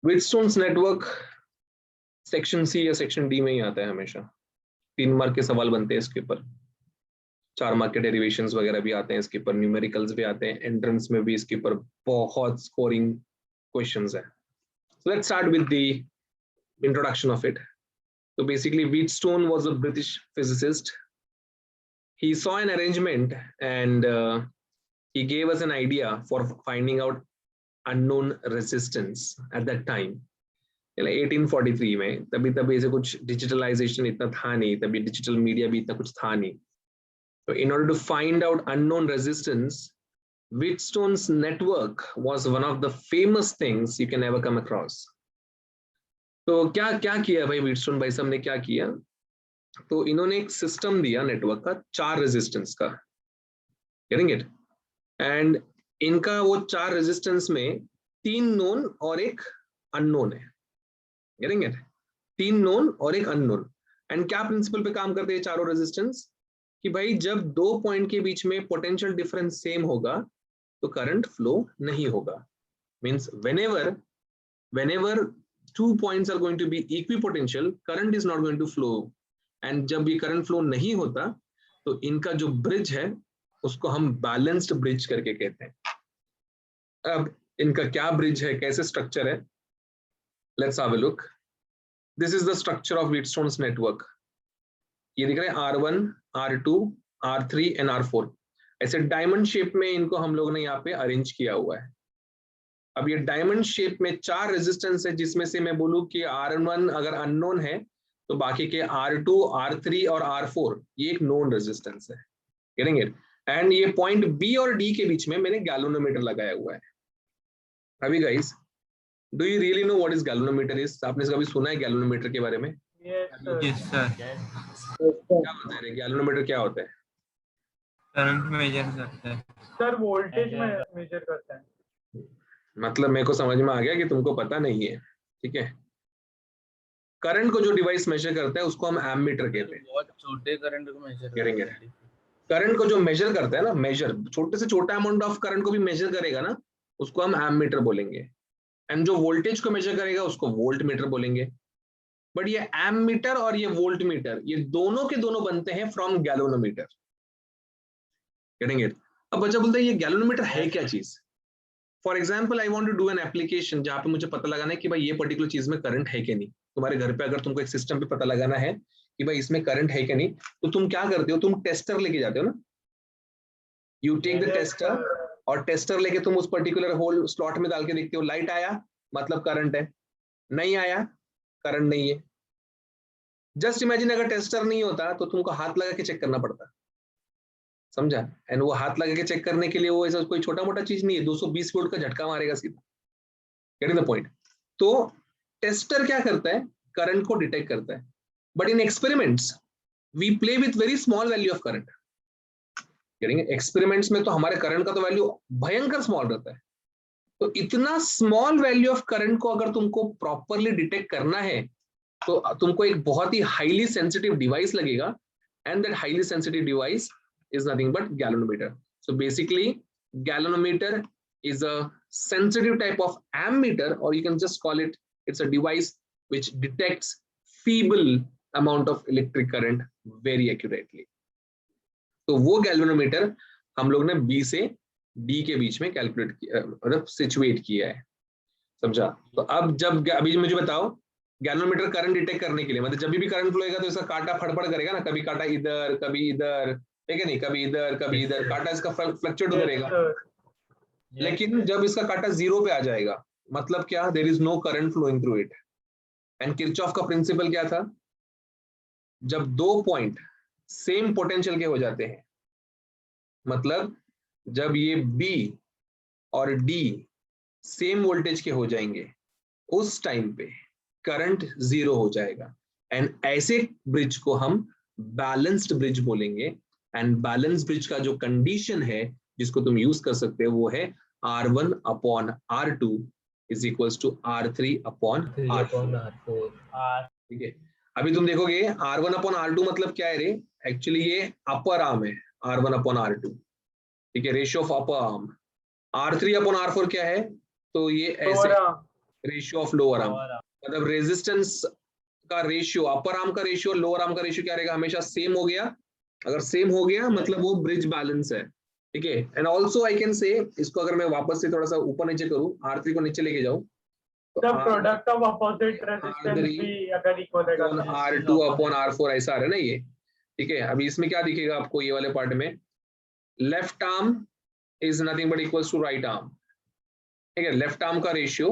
व्हीटस्टोन्स network section C या section D में ही आता है हमेशा। 3 मार्क के सवाल बनते हैं इसके ऊपर, 4 मार्क के डेरिवेशंस वगैरह भी आते हैं इसके ऊपर, न्यूमेरिकल्स भी आते हैं, एंट्रेंस में भी इसके ऊपर बहुत स्कोरिंग क्वेश्चंस है। So let's start with the introduction of it. So basically, Wheatstone was a British physicist. He saw an arrangement and he gave us an idea for finding out unknown resistance at that time. 1843 में तभी ऐसे कुछ digitalisation इतना था नहीं, तभी digital media भी इतना कुछ था नहीं। So in order to find out unknown resistance, Wheatstone's network was one of the famous things you can ever come across. तो क्या क्या किया भाई व्हीटस्टोन भाई साहब ने क्या किया? तो इन्होंने एक सिस्टम दिया नेटवर्क का 4 रेजिस्टेंस का, गेटिंग इट? एंड इनका वो 4 रेजिस्टेंस में 3 नोन और एक अननोन है, गेटिंग इट? 3 नोन और एक अननोन। एंड क्या प्रिंसिपल पे काम करते हैं चारों रेजिस्टेंस कि भाई जब 2 पॉइंट के बीच में पोटेंशियल डिफरेंस सेम होगा तो करंट फ्लो नहीं होगा। Means whenever 2 points are going to be equipotential, current is not going to flow. And जब ये करंट फ्लो नहीं होता तो इनका जो ब्रिज है उसको हम बैलेंस्ड ब्रिज करके कहते हैं। अब इनका क्या ब्रिज है, कैसे स्ट्रक्चर है, let's have a look. This is the structure of Wheatstone's network. ये दिख रहा है R1, R2, R3 and R4। ऐसे डायमंड शेप में इनको हम लोगों ने यहाँ पे अरेंज किया हुआ है। अब ये डायमंड शेप में 4 रेजिस्टेंस है, जिसमें से मैं बोलूं कि R1 अगर अननोन है तो बाकी के R2, R3 और R4 ये एक नोन रेजिस्टेंस है, गेटिंग इट? एंड ये पॉइंट B और D के बीच में मैंने गैल्वेनोमीटर लगाया हुआ है। अभी guys, do you really know what is galvanometer is? आपने कभी सुना है गैल्वेनोमीटर के बारे में? Yes sir. क्या होता है गैल्वेनोमीटर, क्या होता है? करंट मेजर करता है सर, वोल्टेज में मेजर करता है। मतलब मेरे को समझ में आ गया कि तुमको पता नहीं है, ठीक है? करंट को जो डिवाइस मेजर करता है उसको हम एमीटर कहते हैं। बहुत छोटे करंट को मेजर करेंगे, करंट को जो मेजर करता है ना, मेजर छोटे से छोटा अमाउंट ऑफ करंट को भी मेजर करेगा ना, उसको हम एमीटर बोलेंगे। एंड जो वोल्टेज को मेजर करेगा उसको वोल्ट मीटर बोलेंगे। बट ये एमीटर और ये वोल्ट मीटर ये दोनों के दोनों बनते हैं फ्रॉम गैल्वेनोमीटर, गेटिंग इट? अब बच्चा बोलता है ये गैल्वेनोमीटर है क्या चीज? For example, I want to do an application जहां पे मुझे पता लगाना है कि भाई ये पर्टिकुलर चीज में करंट है कि नहीं। तुम्हारे घर पे अगर तुमको एक सिस्टम पे पता लगाना है कि भाई इसमें करंट है कि नहीं, तो तुम क्या करते हो? तुम टेस्टर लेके जाते हो ना, यू टेक द टेस्टर, और टेस्टर लेके तुम उस पर्टिकुलर होल स्लॉट में डाल के देखते हो, लाइट आया मतलब करंट है, नहीं आया करंट नहीं है। जस्ट इमेजिन अगर टेस्टर नहीं होता तो तुमको हाथ लगा के चेक करना पड़ता, समझा? एंड वो हाथ लगा के चेक करने के लिए वो ऐसा कोई छोटा मोटा चीज नहीं है, 220 वोल्ट का झटका मारेगा सीधा, गेटिंग द पॉइंट? तो टेस्टर क्या करता है? करंट को डिटेक्ट करता है। But in experiments we play with very small value of current, getting? Experiments में तो हमारे करंट का तो वैल्यू भयंकर स्मॉल रहता है। तो इतना स्मॉल वैल्यू ऑफ करंट को अगर तुमको प्रॉपरली डिटेक्ट करना है तो तुमको एक बहुत ही हाईली सेंसिटिव डिवाइस लगेगा, and that highly sensitive device is nothing but galvanometer. So basically galvanometer is a sensitive type of ammeter, or you can just call it, it's a device which detects feeble amount of electric current very accurately. तो वो galvanometer हम लोग ने B से D के बीच में calculate किया, मतलब सिचुएट किया है, समझा? तो अब जब अभी मुझे बताओ, गैल्वेनोमीटर करंट डिटेक्ट करने के लिए, मतलब जब भी करंट फ्लो होगा तो इसका कांटा फड़फड़ करेगा ना, कभी कांटा इधर कभी इधर, ठीक है नहीं, कभी इधर कभी इधर, कांटा इसका फ्लक्चुएट होता रहेगा। लेकिन जब इसका कांटा 0 पे आ जाएगा, मतलब क्या? There is no current flowing through it. And Kirchhoff का प्रिंसिपल क्या था? जब 2 पॉइंट सेम पोटेंशियल के हो जाते हैं, मतलब जब ये B और D सेम वोल्टेज के हो जाएंगे, उस टाइम पे करंट 0 हो जाएगा। एंड ऐसे ब्रिज को हम बैलेंस्ड ब्रिज बोलेंगे। एंड बैलेंस ब्रिज का जो कंडीशन है जिसको तुम यूज कर सकते हो वो है R1 upon R2 is equals to R3 upon R4, ठीक है? अभी तुम देखोगे R1 अपॉन R2 मतलब क्या है रे? एक्चुअली ये अपर आर्म है, R1 अपॉन R2, ठीक है? Ratio of upper arm. R3 upon R4 क्या है? तो ये ऐसे रेशियो ऑफ लोअर आर्म, मतलब रेजिस्टेंस का रेशियो, अपर आर्म का रेशियो लोअर आर्म का रेशियो क्या रहेगा, हमेशा सेम हो गया। अगर सेम हो गया मतलब वो ब्रिज बैलेंस है, ठीक है। And also I can say, इसको अगर मैं वापस से थोड़ा सा ऊपर नीचे करूं, R3 को नीचे लेके जाऊं, the product of opposite resistance भी अगर इक्वल है R2 अपॉन R4 ऐसा आ रहा है ना ये, ठीक है। अभी इसमें क्या दिखेगा आपको ये वाले पार्ट में, left arm is nothing but equals to right arm, ठीक है। लेफ्ट आर्म का ratio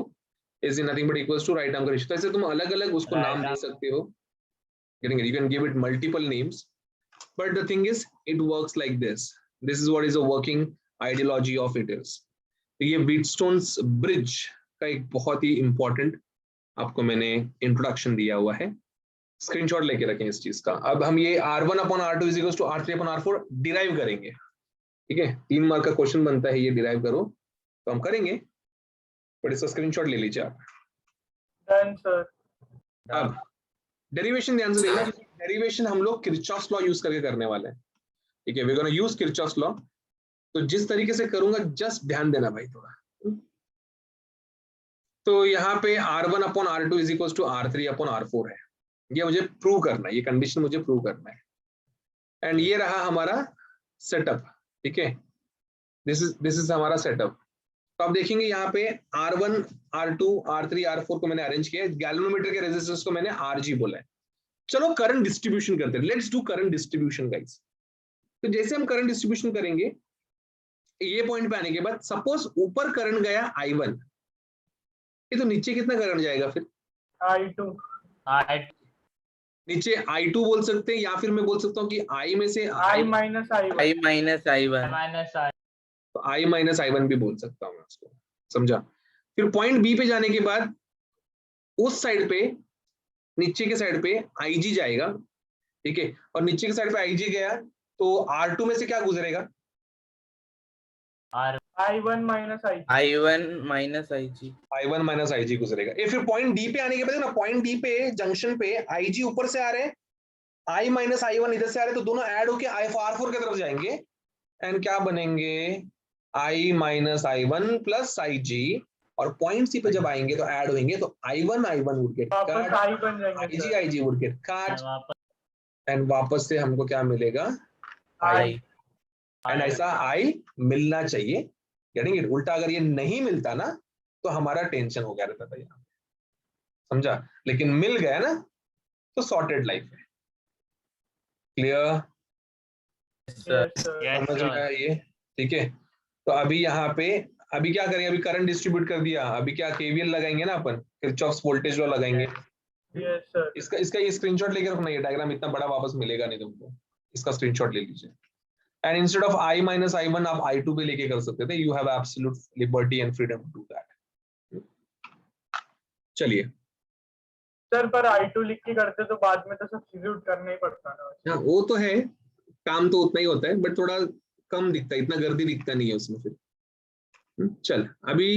is nothing but equals to right arm का रेशियो। तो ऐसे तुम अलग अलग उसको नाम दे सकते हो, getting it, you can give it multiple names, but the thing is it works like this. This is what is a working ideology of it is. तो ये Wheatstone's bridge का एक बहुत ही important आपको मैंने इंट्रोडक्शन दिया हुआ है, स्क्रीनशॉट लेके रखें इस चीज का। अब हम ये R1 upon R2 is equals to R3 upon R4 derive करेंगे, ठीक है। 3 मार्क का क्वेश्चन बनता है ये डिराइव करो, तो हम करेंगे, बट इसका स्क्रीनशॉट ले लीजिए आप। Done sir. अब डेरिवेशन ध्यान से देखना, डेरिवेशन हम लोग किरचॉफ्स लॉ यूज करके करने वाले हैं, ठीक है। We gonna use Kirchhoff's law. तो जिस तरीके से करूंगा जस्ट ध्यान देना भाई थोड़ा। तो यहाँ पे R1 upon R2 is equals to R3 upon R4 है, ये मुझे प्रूव करना है, ये कंडीशन मुझे प्रूव करना है। एंड ये रहा हमारा सेटअप, ठीक है। दिस इज हमारा सेटअप। तो आप देखेंगे यहाँ पे R1 R2 R3 R4 को मैंने अरेंज किया, गैल्वेनोमीटर के रेजिस्टेंस को मैंने RG बोला है। चलो करंट डिस्ट्रीब्यूशन करते हैं, let's do current distribution guys. तो जैसे हम करंट डिस्ट्रीब्यूशन करेंगे, ये पॉइंट पे आने के बाद सपोज ऊपर करंट गया I1, ये तो नीचे कितना करंट जाएगा फिर, I2 नीचे I2 बोल सकते हैं, या फिर मैं बोल सकता हूँ कि I में से I minus I1 I minus I1 तो I माइनस I1 भी बोल सकता हूँ मैं उसको, समझा। फिर पॉइंट बी पे जाने के बाद उस साइड पे, नीचे के साइड पे IG जाएगा, ठीक है। और नीचे के साइड पे IG गया तो R2 में से क्या गुजरेगा, I1 minus I I1 minus IG I1 minus IG गुजरेगा। ये फिर पॉइंट डी पे आने के बाद ना, पॉइंट डी पे जंक्शन पे IG ऊपर से आ रहे हैं, I माइनस I1 इधर से आ रहे हैं, तो दोनों ऐड होके R4 की तरफ जाएंगे, एंड क्या बनेंगे, I minus I1 plus IG, और पॉइंट सी पे जब आएंगे तो ऐड होंगे, तो I1 वुड गेट वापस कट, I बन जाएंगे IG would get cut, and वापस से हमको क्या मिलेगा, I एंड ऐसा I मिलना चाहिए, गेटिंग इट। उल्टा अगर ये नहीं मिलता ना तो हमारा टेंशन हो गया रहता था यहाँ, समझा। लेकिन मिल गया ना तो सॉर्टेड लाइफ है। क्लियर, समझ में आया ये, ठीक है। तो अभी यहाँ पे अभी क्या करेंगे, अभी करंट डिस्ट्रीब्यूट कर दिया, अभी क्या KVL लगाएंगे ना अपन, किरचॉफ्स वोल्टेज लॉ लगाएंगे। Yes sir. इसका ये स्क्रीनशॉट लेकर रखना, ये डायग्राम इतना बड़ा वापस मिलेगा नहीं तुमको, इसका स्क्रीनशॉट ले लीजिए। And instead of I minus I1 आप I2 पे लेके कर सकते थे, you have absolute liberty and freedom to do that. चलिए, सर पर I2 लिख के करते तो बाद में तो सब्स्टिट्यूट करना ही पड़ता ना। हाँ वो तो है, काम तो उतना ही होता है, बट थोड़ा कम दिखता है, इतना गर्दी दिखता नहीं है उसमें फिर। चल अभी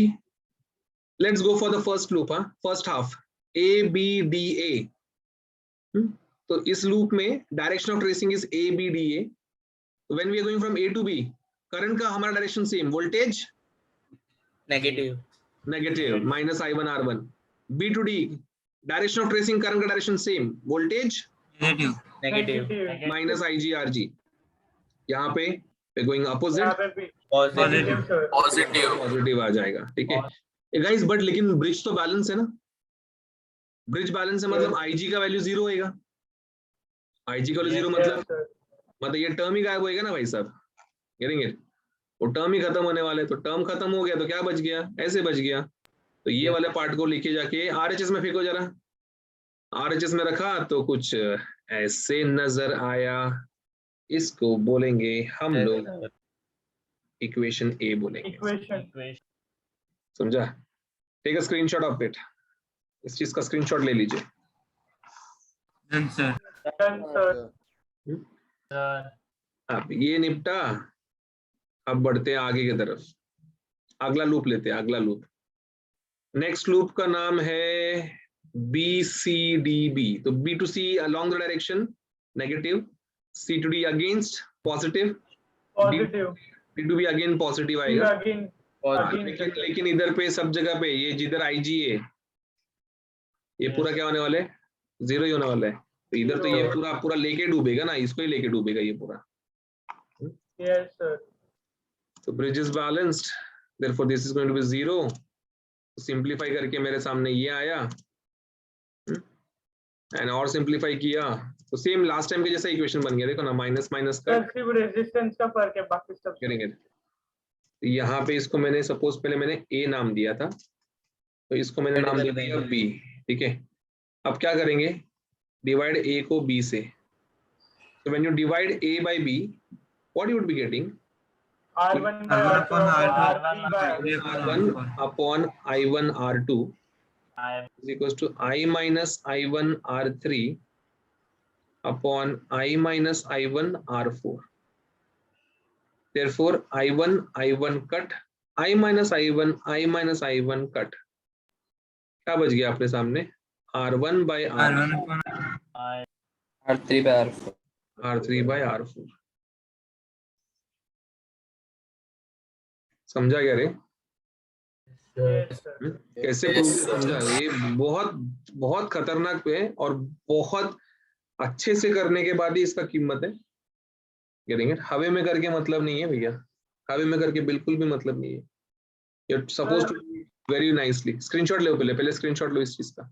let's go for the first loop, हाँ फर्स्ट हाफ ABDA। तो इस लूप में direction of tracing is ABDA। When we are going from A to B, current का हमारा direction same, voltage negative minus I1 R1। B to D, direction of tracing current का direction same, voltage negative minus IG RG। यहाँ पे going opposite, यहाँ पे भी positive sir. Positive आ जाएगा, ठीक है गाइस। बट लेकिन ब्रिज तो बैलेंस है ना, ब्रिज बैलेंस है मतलब IG का वैल्यू 0 होएगा, IG का वैल्यू 0 मतलब ये टर्म ही गायब होएगा ना भाई साहब, गेटिंग इट। वो टर्म ही खत्म होने वाले, तो टर्म खत्म हो गया तो क्या बच गया, ऐसे बच गया। तो ये वाले पार्ट को लिखे जाके RHS में फेंको जरा, RHS में रखा तो कुछ ऐसे नजर आया, इसको बोलेंगे हम लोग इक्वेशन A बोलेंगे, इक्वेशन। समझा। Take a screenshot of it, इस चीज का स्क्रीनशॉट ले लीजिए। Done, sir. Done sir. अब ये निपटा, अब बढ़ते हैं आगे की तरफ, अगला लूप लेते हैं, अगला लूप। नेक्स्ट लूप का नाम है BCDB। तो B to C along the direction negative, C to D against positive, positive. D to B again positive आएगा। अगेन लेकिन इधर पे सब जगह पे ये जिधर IG है ये पूरा क्या होने वाला है, 0 ही होने वाला है। तो इधर तो ये पूरा पूरा लेके डूबेगा ना, इसको ही लेके डूबेगा ये पूरा। Yes, sir. तो bridge is balanced, therefore this is going to be 0। Simplify करके मेरे सामने ये आया, एंड और सिंपलीफाई किया तो सेम लास्ट टाइम के जैसा इक्वेशन बन गया। देखो ना, माइनस माइनस सर कट सिर्फ रेजिस्टेंस का फर्क है, बाकी सब करेंगे। तो यहाँ पे इसको मैंने सपोज पहले मैंने ए नाम दिया था, तो इसको मैंने नाम दे दिया बी। ठीक है, अब क्या करेंगे, डिवाइड ए को बी से। So when you divide a by b, what you would be getting? R1 by R2 R3 by R1 upon I1 R2 is equals to I minus I1 R3 upon I minus I1 R4. Therefore, I1 cut, I minus I1 cut. क्या बच गया अपने सामने? R1 by R3 by R4. समझा क्या रे? Yes, sir. कैसे prove समझा? ये बहुत बहुत खतरनाक है और बहुत अच्छे से करने के बाद ही इसका कीमत है। Getting it? हवे में करके मतलब नहीं है भैया, हवे में करके बिल्कुल भी मतलब नहीं है। You are supposed to very nicely. Screenshot लो, पहले स्क्रीनशॉट लो इस चीज का।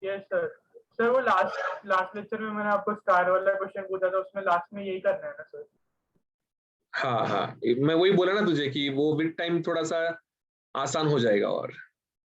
Yes, sir. सर वो लास्ट लेक्चर में मैंने आपको स्टार वाला क्वेश्चन पूछा था, उसमें लास्ट में यही करना है ना सर? हाँ हाँ, मैं वही बोला ना तुझे कि वो विद टाइम थोड़ा सा आसान हो जाएगा और